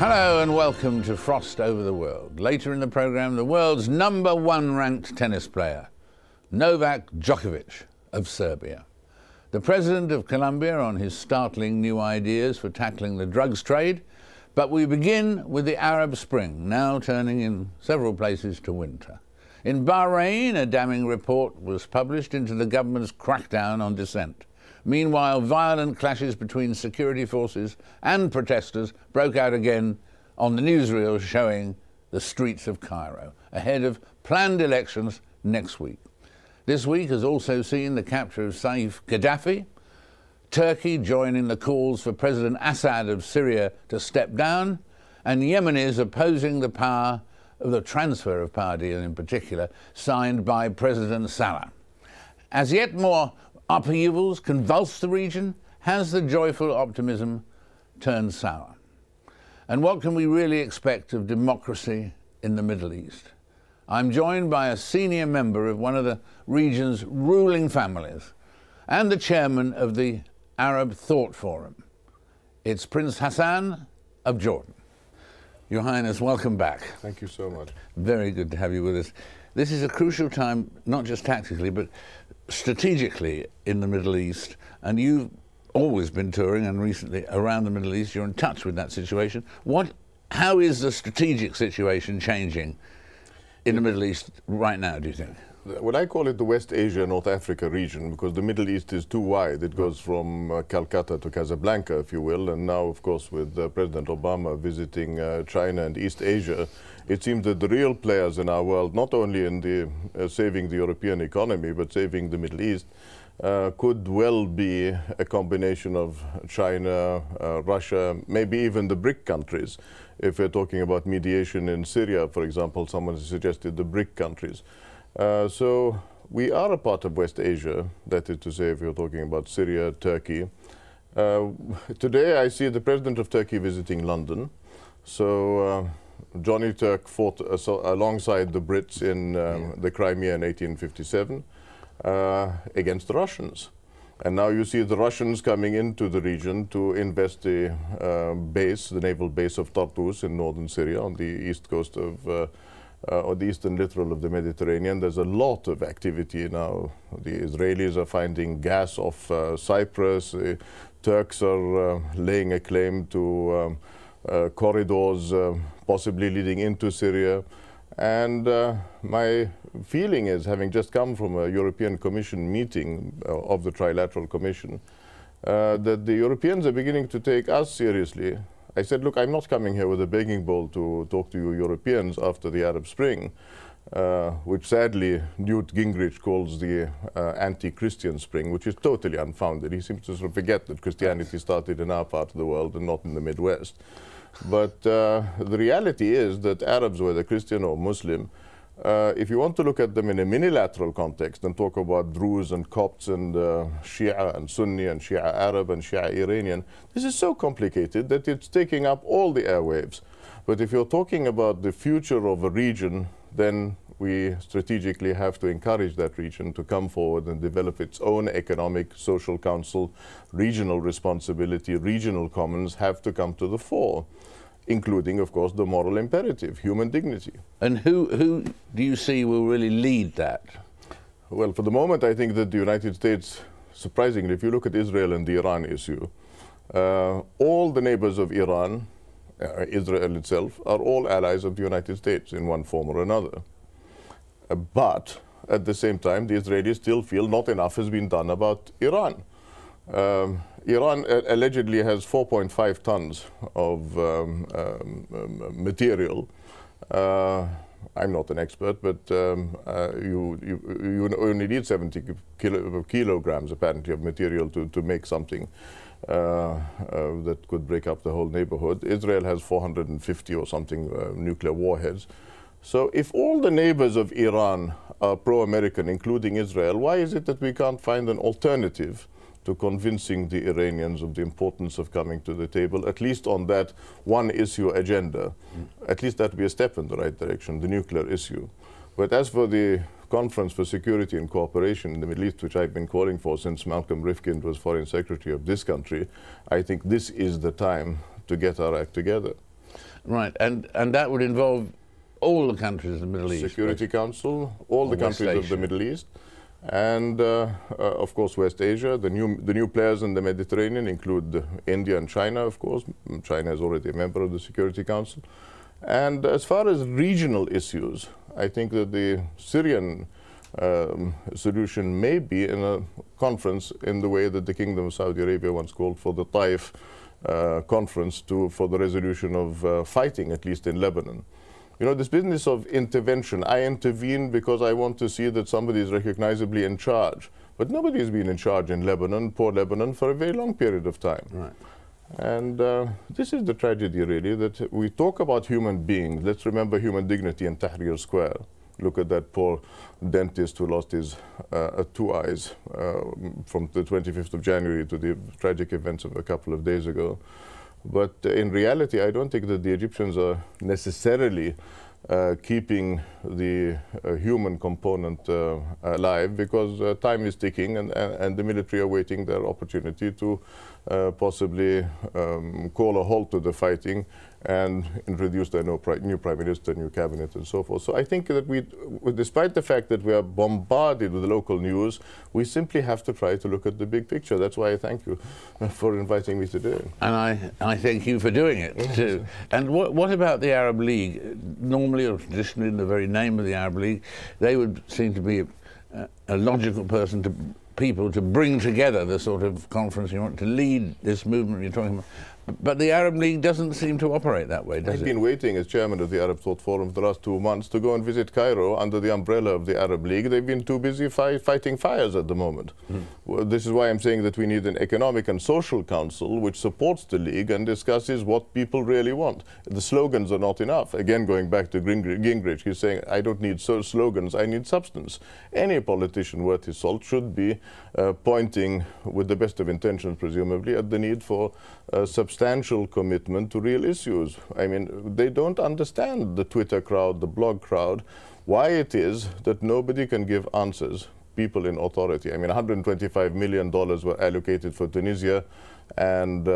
Hello and welcome to Frost Over the World. Later in the programme, the world's #1 ranked tennis player, Novak Djokovic of Serbia. The president of Colombia on his startling new ideas for tackling the drugs trade. But we begin with the Arab Spring, now turning in several places to winter. In Bahrain, a damning report was published into the government's crackdown on dissent. Meanwhile, violent clashes between security forces and protesters broke out again on the newsreels showing the streets of Cairo, ahead of planned elections next week. This week has also seen the capture of Saif Gaddafi, Turkey joining the calls for President Assad of Syria to step down, and Yemenis opposing the transfer of power deal in particular, signed by President Saleh. As yet more upheavals convulse the region, has the joyful optimism turned sour? And what can we really expect of democracy in the Middle East? I'm joined by a senior member of one of the region's ruling families and the chairman of the Arab Thought Forum. It's Prince Hassan of Jordan. Your Highness, welcome back. Thank you so much. Very good to have you with us. This is a crucial time, not just tactically, but strategically in the Middle East, and you've always been touring and recently around the Middle East. You're in touch with that situation. How is the strategic situation changing in the Middle East right now, do you think? Well, I call it the West Asia, North Africa region, because the Middle East is too wide. It goes from Calcutta to Casablanca, if you will, and now, of course, with President Obama visiting China and East Asia, it seems that the real players in our world, not only in the saving the European economy, but saving the Middle East, could well be a combination of China, Russia, maybe even the BRIC countries. If we're talking about mediation in Syria, for example, someone has suggested the BRIC countries. So we are a part of West Asia, that is to say, if you're talking about Syria, Turkey. Today I see the president of Turkey visiting London. So Johnny Turk fought alongside the Brits in the Crimea in 1857 against the Russians. And now you see the Russians coming into the region to invest the naval base of Tartus in northern Syria on the east coast of or the eastern littoral of the Mediterranean. There's a lot of activity now. The Israelis are finding gas off Cyprus. The Turks are laying a claim to corridors possibly leading into Syria. And my feeling is, having just come from a European Commission meeting of the Trilateral Commission, that the Europeans are beginning to take us seriously. I said, look, I'm not coming here with a begging bowl to talk to you Europeans after the Arab Spring, which sadly Newt Gingrich calls the anti-Christian spring, which is totally unfounded. He seems to sort of forget that Christianity started in our part of the world and not in the Midwest. But the reality is that Arabs, whether Christian or Muslim, if you want to look at them in a minilateral context and talk about Druze and Copts and Shia and Sunni and Shia Arab and Shia Iranian, this is so complicated that it's taking up all the airwaves. But if you're talking about the future of a region, then we strategically have to encourage that region to come forward and develop its own economic, social council, regional responsibility, regional commons have to come to the fore, including, of course, the moral imperative, human dignity. And who do you see will really lead that? Well, for the moment, I think that the United States, surprisingly, if you look at Israel and the Iran issue, all the neighbors of Iran, Israel itself, are all allies of the United States in one form or another. But at the same time, the Israelis still feel not enough has been done about Iran. Iran allegedly has 4.5 tons of material. I'm not an expert, but you only need 70 kilograms, apparently, of material to make something that could break up the whole neighborhood. Israel has 450 or something nuclear warheads. So if all the neighbors of Iran are pro-American, including Israel, why is it that we can't find an alternative to convincing the Iranians of the importance of coming to the table, at least on that one issue agenda? At least that would be a step in the right direction, the nuclear issue. But as for the Conference for Security and Cooperation in the Middle East, which I've been calling for since Malcolm Rifkind was Foreign Secretary of this country, I think this is the time to get our act together. Right, and that would involve all the countries of the Middle East. Security Council, all the countries of the Middle East, and of course West Asia. The new players in the Mediterranean include India and China, of course. China is already a member of the Security Council. And as far as regional issues, I think that the Syrian solution may be in a conference in the way that the Kingdom of Saudi Arabia once called for the Taif conference for the resolution of fighting, at least in Lebanon. You know, this business of intervention, I intervene because I want to see that somebody is recognizably in charge. But nobody has been in charge in Lebanon, poor Lebanon, for a very long period of time. Right. And this is the tragedy, really, that we talk about human beings. Let's remember human dignity in Tahrir Square. Look at that poor dentist who lost his 2 eyes from the 25th of January to the tragic events of a couple of days ago. But in reality, I don't think that the Egyptians are necessarily keeping the human component alive, because time is ticking, and the military are waiting their opportunity to possibly call a halt to the fighting and introduce their new prime minister, new cabinet, and so forth. So I think that despite the fact that we are bombarded with local news, we simply have to try to look at the big picture. That's why I thank you for inviting me today. And I thank you for doing it too. And what about the Arab League? Normally or traditionally, in the very name of the Arab League, they would seem to be a logical people to bring together the sort of conference you want to lead this movement you're talking about. But the Arab League doesn't seem to operate that way, does it? I've been waiting as chairman of the Arab Thought Forum for the last 2 months to go and visit Cairo under the umbrella of the Arab League. They've been too busy fighting fires at the moment. Well, this is why I'm saying that we need an economic and social council which supports the League and discusses what people really want. The slogans are not enough. Again, going back to Gingrich, he's saying, I don't need slogans, I need substance. Any politician worth his salt should be pointing, with the best of intentions presumably, at the need for substantial commitment to real issues. I mean, they don't understand, the Twitter crowd, the blog crowd, why it is that nobody can give answers, people in authority. I mean, $125 million were allocated for Tunisia and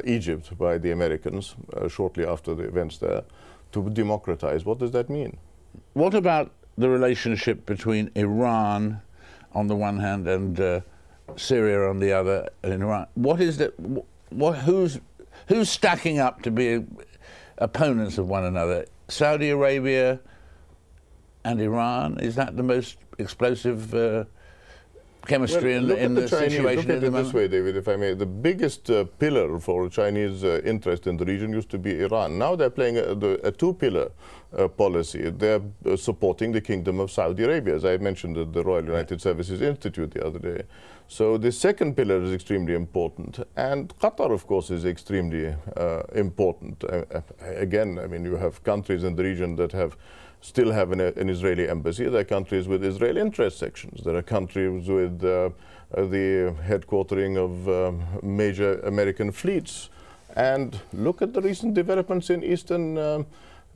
Egypt by the Americans shortly after the events there to democratize. What does that mean? What about the relationship between Iran on the one hand and Syria on the other, in Iran? What is that? Who's stacking up to be opponents of one another? Saudi Arabia and Iran? Is that the most explosive chemistry in the situation? Look at it this way, David, if I may. The biggest pillar for Chinese interest in the region used to be Iran. Now they're playing a two-pillar policy. They're supporting the Kingdom of Saudi Arabia, as I mentioned at the Royal United Services Institute the other day. So the second pillar is extremely important. And Qatar, of course, is extremely important. Again, I mean, you have countries in the region that still have an Israeli embassy. There are countries with Israeli interest sections. There are countries with the headquartering of major American fleets. And look at the recent developments in eastern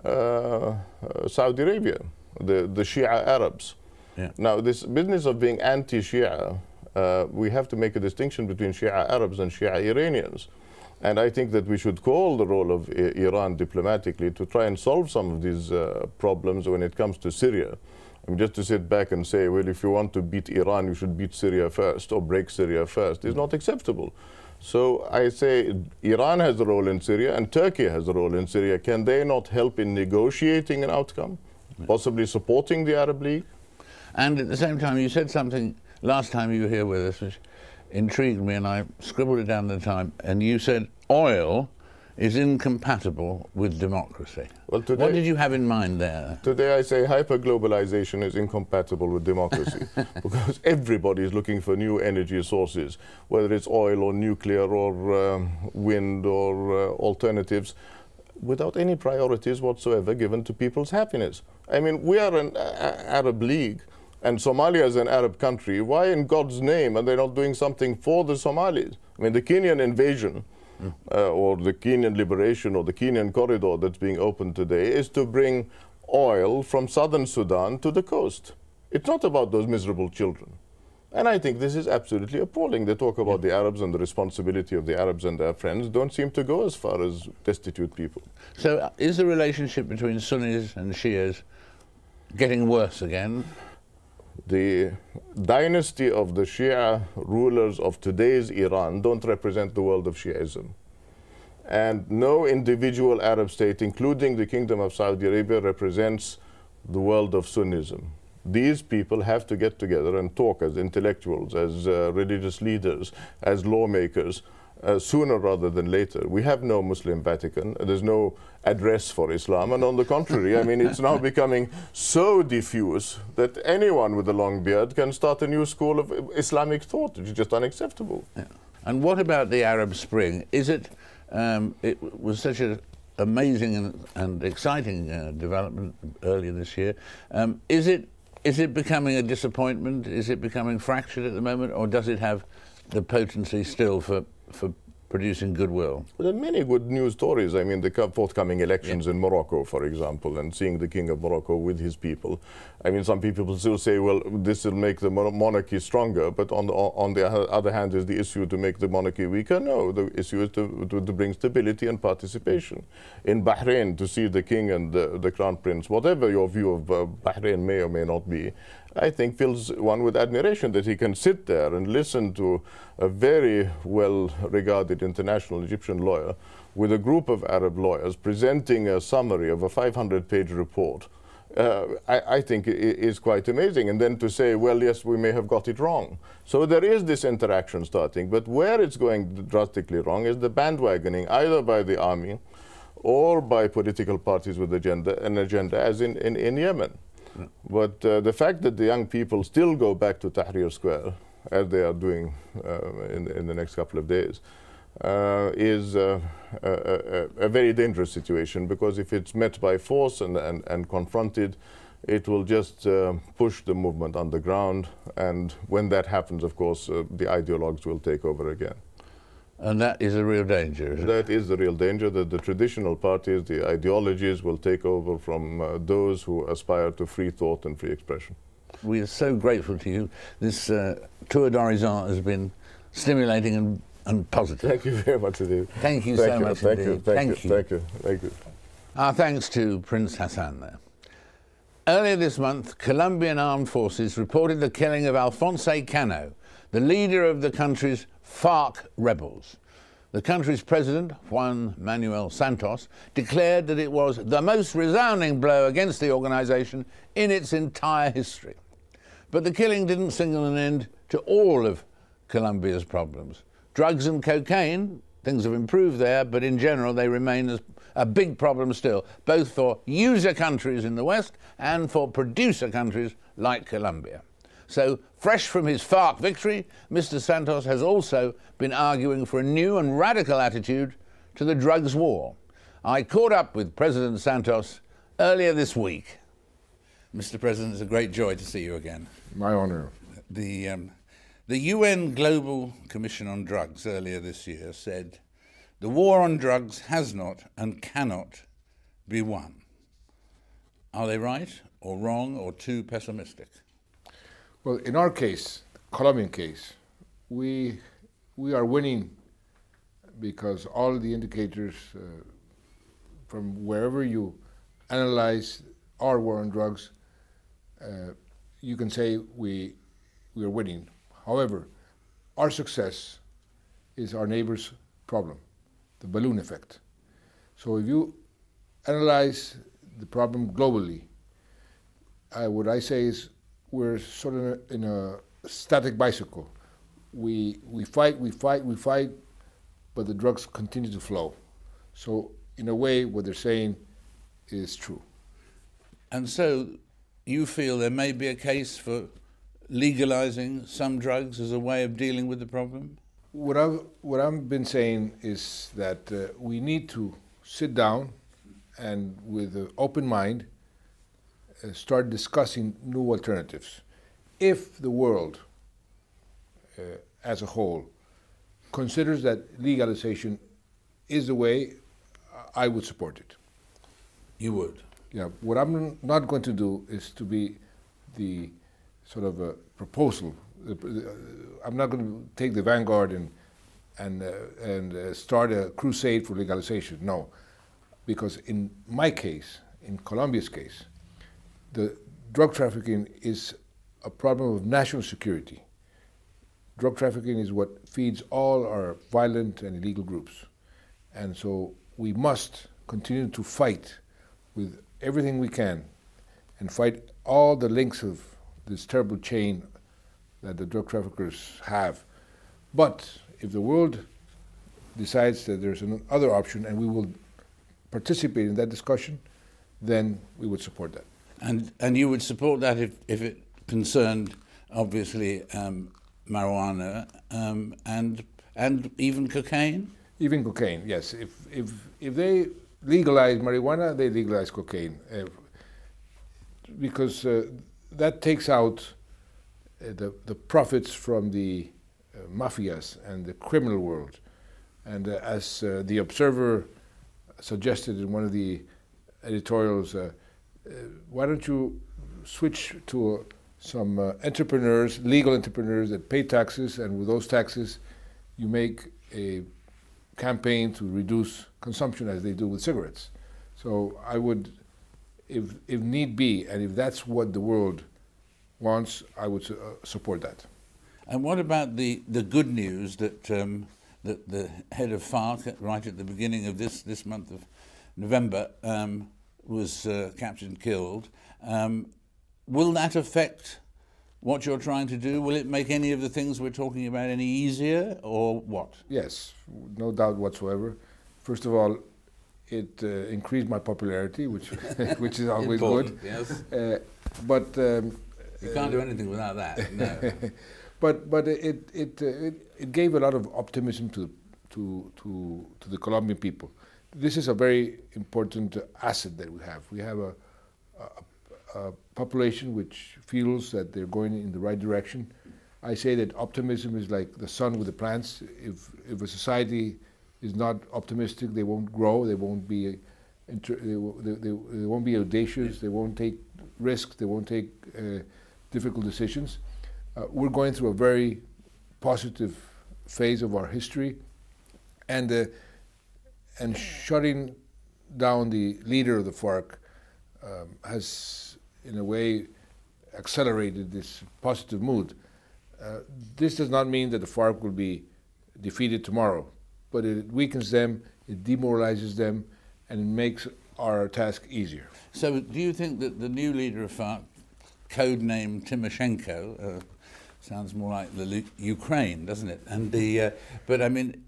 Saudi Arabia, the Shia Arabs. Yeah. Now, this business of being anti-Shia, we have to make a distinction between Shia Arabs and Shia Iranians. And I think that we should call the role of Iran diplomatically to try and solve some of these problems when it comes to Syria. I mean, just to sit back and say, well, if you want to beat Iran, you should beat Syria first or break Syria first, is not acceptable. So I say Iran has a role in Syria and Turkey has a role in Syria. Can they not help in negotiating an outcome, possibly supporting the Arab League? And at the same time, you said something last time you were here with us, which intrigued me, and I scribbled it down at the time, and you said oil is incompatible with democracy. Well, today, what did you have in mind there? Today I say hyperglobalization is incompatible with democracy because everybody is looking for new energy sources, whether it's oil or nuclear or wind or alternatives, without any priorities whatsoever given to people's happiness. I mean, we are an Arab League, and Somalia is an Arab country. Why in God's name are they not doing something for the Somalis? I mean, the Kenyan invasion or the Kenyan liberation or the Kenyan corridor that's being opened today is to bring oil from southern Sudan to the coast. It's not about those miserable children. And I think this is absolutely appalling. They talk about the Arabs and the responsibility of the Arabs and their friends, don't seem to go as far as destitute people. So is the relationship between Sunnis and Shias getting worse again? The dynasty of the Shia rulers of today's Iran don't represent the world of Shiism. And no individual Arab state, including the Kingdom of Saudi Arabia, represents the world of Sunnism. These people have to get together and talk as intellectuals, as religious leaders, as lawmakers, sooner rather than later. We have no Muslim Vatican. There's no address for Islam. And on the contrary, I mean, it's now becoming so diffuse that anyone with a long beard can start a new school of Islamic thought, which is just unacceptable. Yeah. And what about the Arab Spring? Is it, it was such an amazing and exciting development earlier this year. Is it becoming a disappointment? Is it becoming fractured at the moment, or does it have the potency still for producing goodwill? Well, there are many good news stories. I mean, the forthcoming elections in Morocco, for example, and seeing the King of Morocco with his people. I mean, some people still say, well, this will make the monarchy stronger, but on the other hand, is the issue to make the monarchy weaker? No, the issue is to bring stability and participation. In Bahrain, to see the king and the crown prince, whatever your view of Bahrain may or may not be, I think fills one with admiration that he can sit there and listen to a very well-regarded international Egyptian lawyer with a group of Arab lawyers presenting a summary of a 500-page report. I think is quite amazing. And then to say, well, yes, we may have got it wrong. So there is this interaction starting, but where it's going drastically wrong is the bandwagoning either by the army or by political parties with an agenda, as in Yemen. But the fact that the young people still go back to Tahrir Square, as they are doing in the next couple of days, is a very dangerous situation, because if it's met by force and confronted, it will just push the movement underground. And when that happens, of course, the ideologues will take over again. And that is a real danger, isn't it? That is the real danger, that the traditional parties, the ideologies, will take over from those who aspire to free thought and free expression. We are so grateful to you. This tour d'horizon has been stimulating and positive. Thank you very much indeed. Thank you so much indeed. Thank you. Our thanks to Prince Hassan there. Earlier this month, Colombian armed forces reported the killing of Alfonso Cano, the leader of the country's FARC rebels. The country's president, Juan Manuel Santos, declared that it was the most resounding blow against the organisation in its entire history. But the killing didn't signal an end to all of Colombia's problems. Drugs and cocaine, things have improved there, but in general they remain as a big problem still, both for user countries in the West and for producer countries like Colombia. So, fresh from his FARC victory, Mr. Santos has also been arguing for a new and radical attitude to the drugs war. I caught up with President Santos earlier this week. Mr. President, it's a great joy to see you again. My honor. The UN Global Commission on Drugs earlier this year said, the war on drugs has not and cannot be won. Are they right or wrong or too pessimistic? Well, in our case, Colombian case, we are winning because all the indicators from wherever you analyze our war on drugs, you can say we are winning. However, our success is our neighbor's problem, the balloon effect. So if you analyze the problem globally, what I say is we're sort of in a static bicycle. We fight, but the drugs continue to flow. So in a way, what they're saying is true. And so you feel there may be a case for legalizing some drugs as a way of dealing with the problem? What I've been saying is that we need to sit down and with an open mind start discussing new alternatives. If the world as a whole considers that legalization is the way, I would support it. You would? Yeah. What I'm not going to do is to be the sort of a proposal I'm not going to take the vanguard and start a crusade for legalization. No, because in my case, in Colombia's case, the drug trafficking is a problem of national security. Drug trafficking is what feeds all our violent and illegal groups. And so we must continue to fight with everything we can and fight all the links of this terrible chain that the drug traffickers have. But if the world decides that there's another option and we will participate in that discussion, then we would support that. And you would support that if it concerned, obviously, marijuana and even cocaine? Even cocaine, yes. If they legalize marijuana, they legalize cocaine. Because that takes out the profits from the mafias and the criminal world. And as the Observer suggested in one of the editorials, why don't you switch to some entrepreneurs, legal entrepreneurs that pay taxes, and with those taxes you make a campaign to reduce consumption as they do with cigarettes. So I would, if need be, and if that's what the world wants, I would support that. And what about the good news that that the head of FARC, right at the beginning of this month of November, was captured and killed? Will that affect what you're trying to do? Will it make any of the things we're talking about any easier, or what? Yes, no doubt whatsoever. First of all, it increased my popularity, which which is always good. Yes. But you can't do anything without that. No. but it gave a lot of optimism to the Colombian people. This is a very important asset that we have. We have a population which feels that they're going in the right direction. I say that optimism is like the sun with the plants. If a society is not optimistic, they won't grow. They won't be they won't be audacious. They won't take risks. They won't take difficult decisions. We're going through a very positive phase of our history, and shutting down the leader of the FARC has, in a way, accelerated this positive mood. This does not mean that the FARC will be defeated tomorrow, but it weakens them, it demoralizes them, and it makes our task easier. So do you think that the new leader of FARC, codenamed Timoshenko, sounds more like the Ukraine, doesn't it? And but I mean,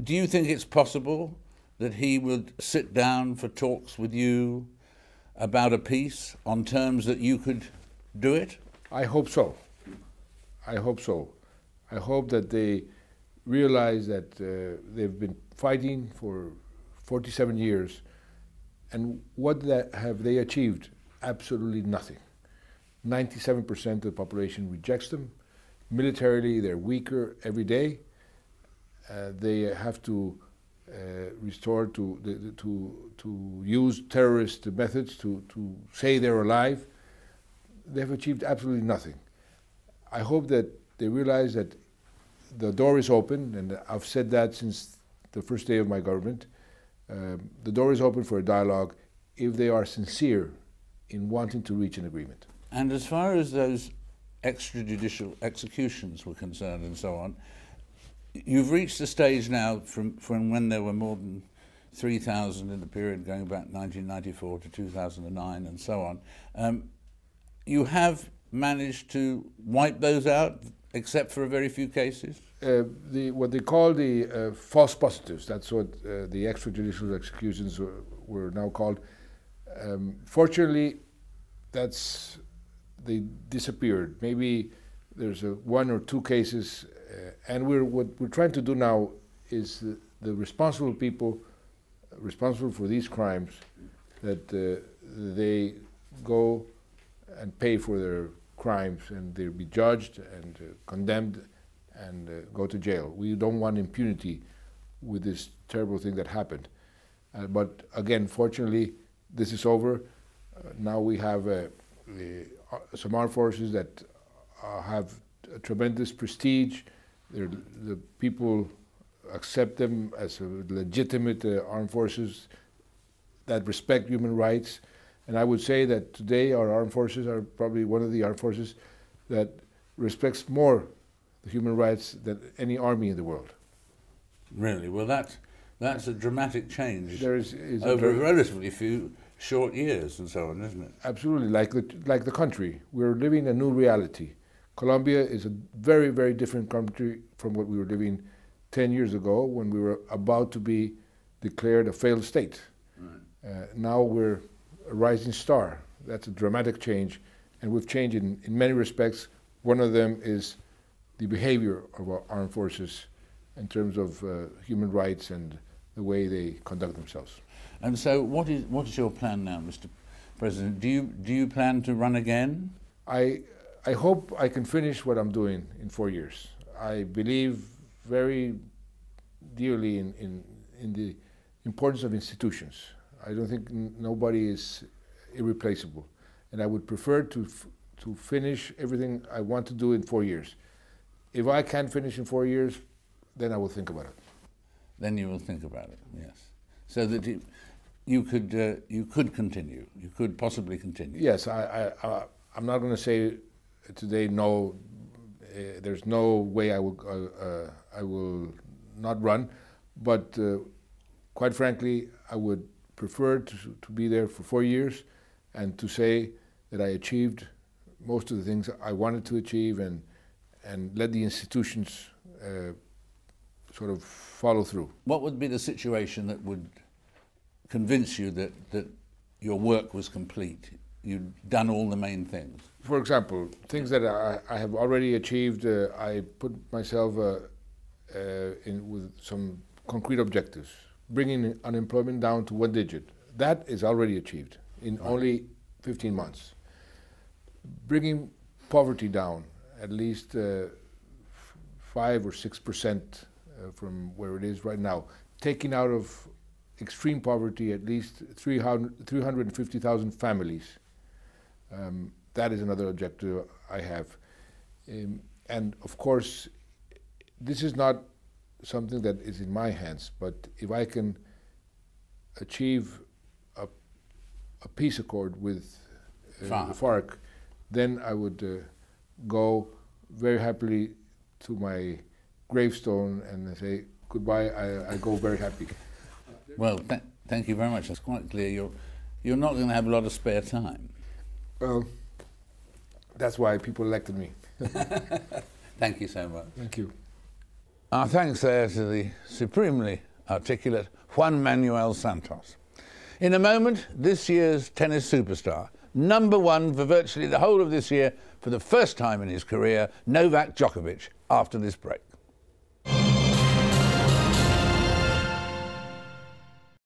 do you think it's possible that he would sit down for talks with you about a peace on terms that you could do it? I hope so. I hope so. I hope that they realize that they've been fighting for 47 years, and what have they achieved? Absolutely nothing. 97% of the population rejects them. Militarily, they're weaker every day. They have to restore to use terrorist methods to say they're alive. They've achieved absolutely nothing. I hope that they realize that the door is open, and I've said that since the first day of my government. The door is open for a dialogue if they are sincere in wanting to reach an agreement. And as far as those extrajudicial executions were concerned and so on, you've reached a stage now from when there were more than 3,000 in the period going back 1994 to 2009 and so on. You have managed to wipe those out, except for a very few cases? What they call the false positives, that's what the extrajudicial executions were now called. Fortunately, they disappeared. Maybe there's one or two cases, and what we're trying to do now is the responsible people responsible for these crimes, that they go and pay for their crimes, and they'll be judged and condemned and go to jail. We don't want impunity with this terrible thing that happened. But again, fortunately, this is over. Now we have some armed forces that have a tremendous prestige. The people accept them as legitimate armed forces that respect human rights. And I would say that today our armed forces are probably one of the armed forces that respects more the human rights than any army in the world. Really? Well, that's a dramatic change Is over relatively few short years and so on, isn't it? Absolutely, like the country. We're living a new reality. Colombia is a very, very different country from what we were living 10 years ago when we were about to be declared a failed state. Right. Now we're a rising star. That's a dramatic change, and we've changed in many respects. One of them is the behavior of our armed forces in terms of human rights and the way they conduct themselves. And so what is your plan now, Mr. President? Do you plan to run again? I hope I can finish what I'm doing in 4 years. I believe very dearly in the importance of institutions. I don't think nobody is irreplaceable, and I would prefer to finish everything I want to do in 4 years. If I can't finish in 4 years, then I will think about it. Then you will think about it, yes. So that you could continue. You could possibly continue. Yes, I'm not going to say today no. There's no way I will not run, but quite frankly, I would prefer to be there for 4 years and to say that I achieved most of the things I wanted to achieve and let the institutions sort of follow through. What would be the situation that would convince you that your work was complete? You'd done all the main things? For example, things that I have already achieved, I put myself in with some concrete objectives. Bringing unemployment down to 1 digit. That is already achieved in only 15 months. Bringing poverty down at least 5 or 6% from where it is right now. Taking out of extreme poverty at least 350,000 families. That is another objective I have. And of course, this is not something that is in my hands, but if I can achieve a peace accord with the FARC, then I would go very happily to my gravestone and say goodbye. I go very happy. Well, thank you very much. It's quite clear you're not going to have a lot of spare time. Well, that's why people elected me. Thank you so much. Thank you. Our thanks there to the supremely articulate Juan Manuel Santos. In a moment, this year's tennis superstar, #1 for virtually the whole of this year, for the first time in his career, Novak Djokovic, after this break.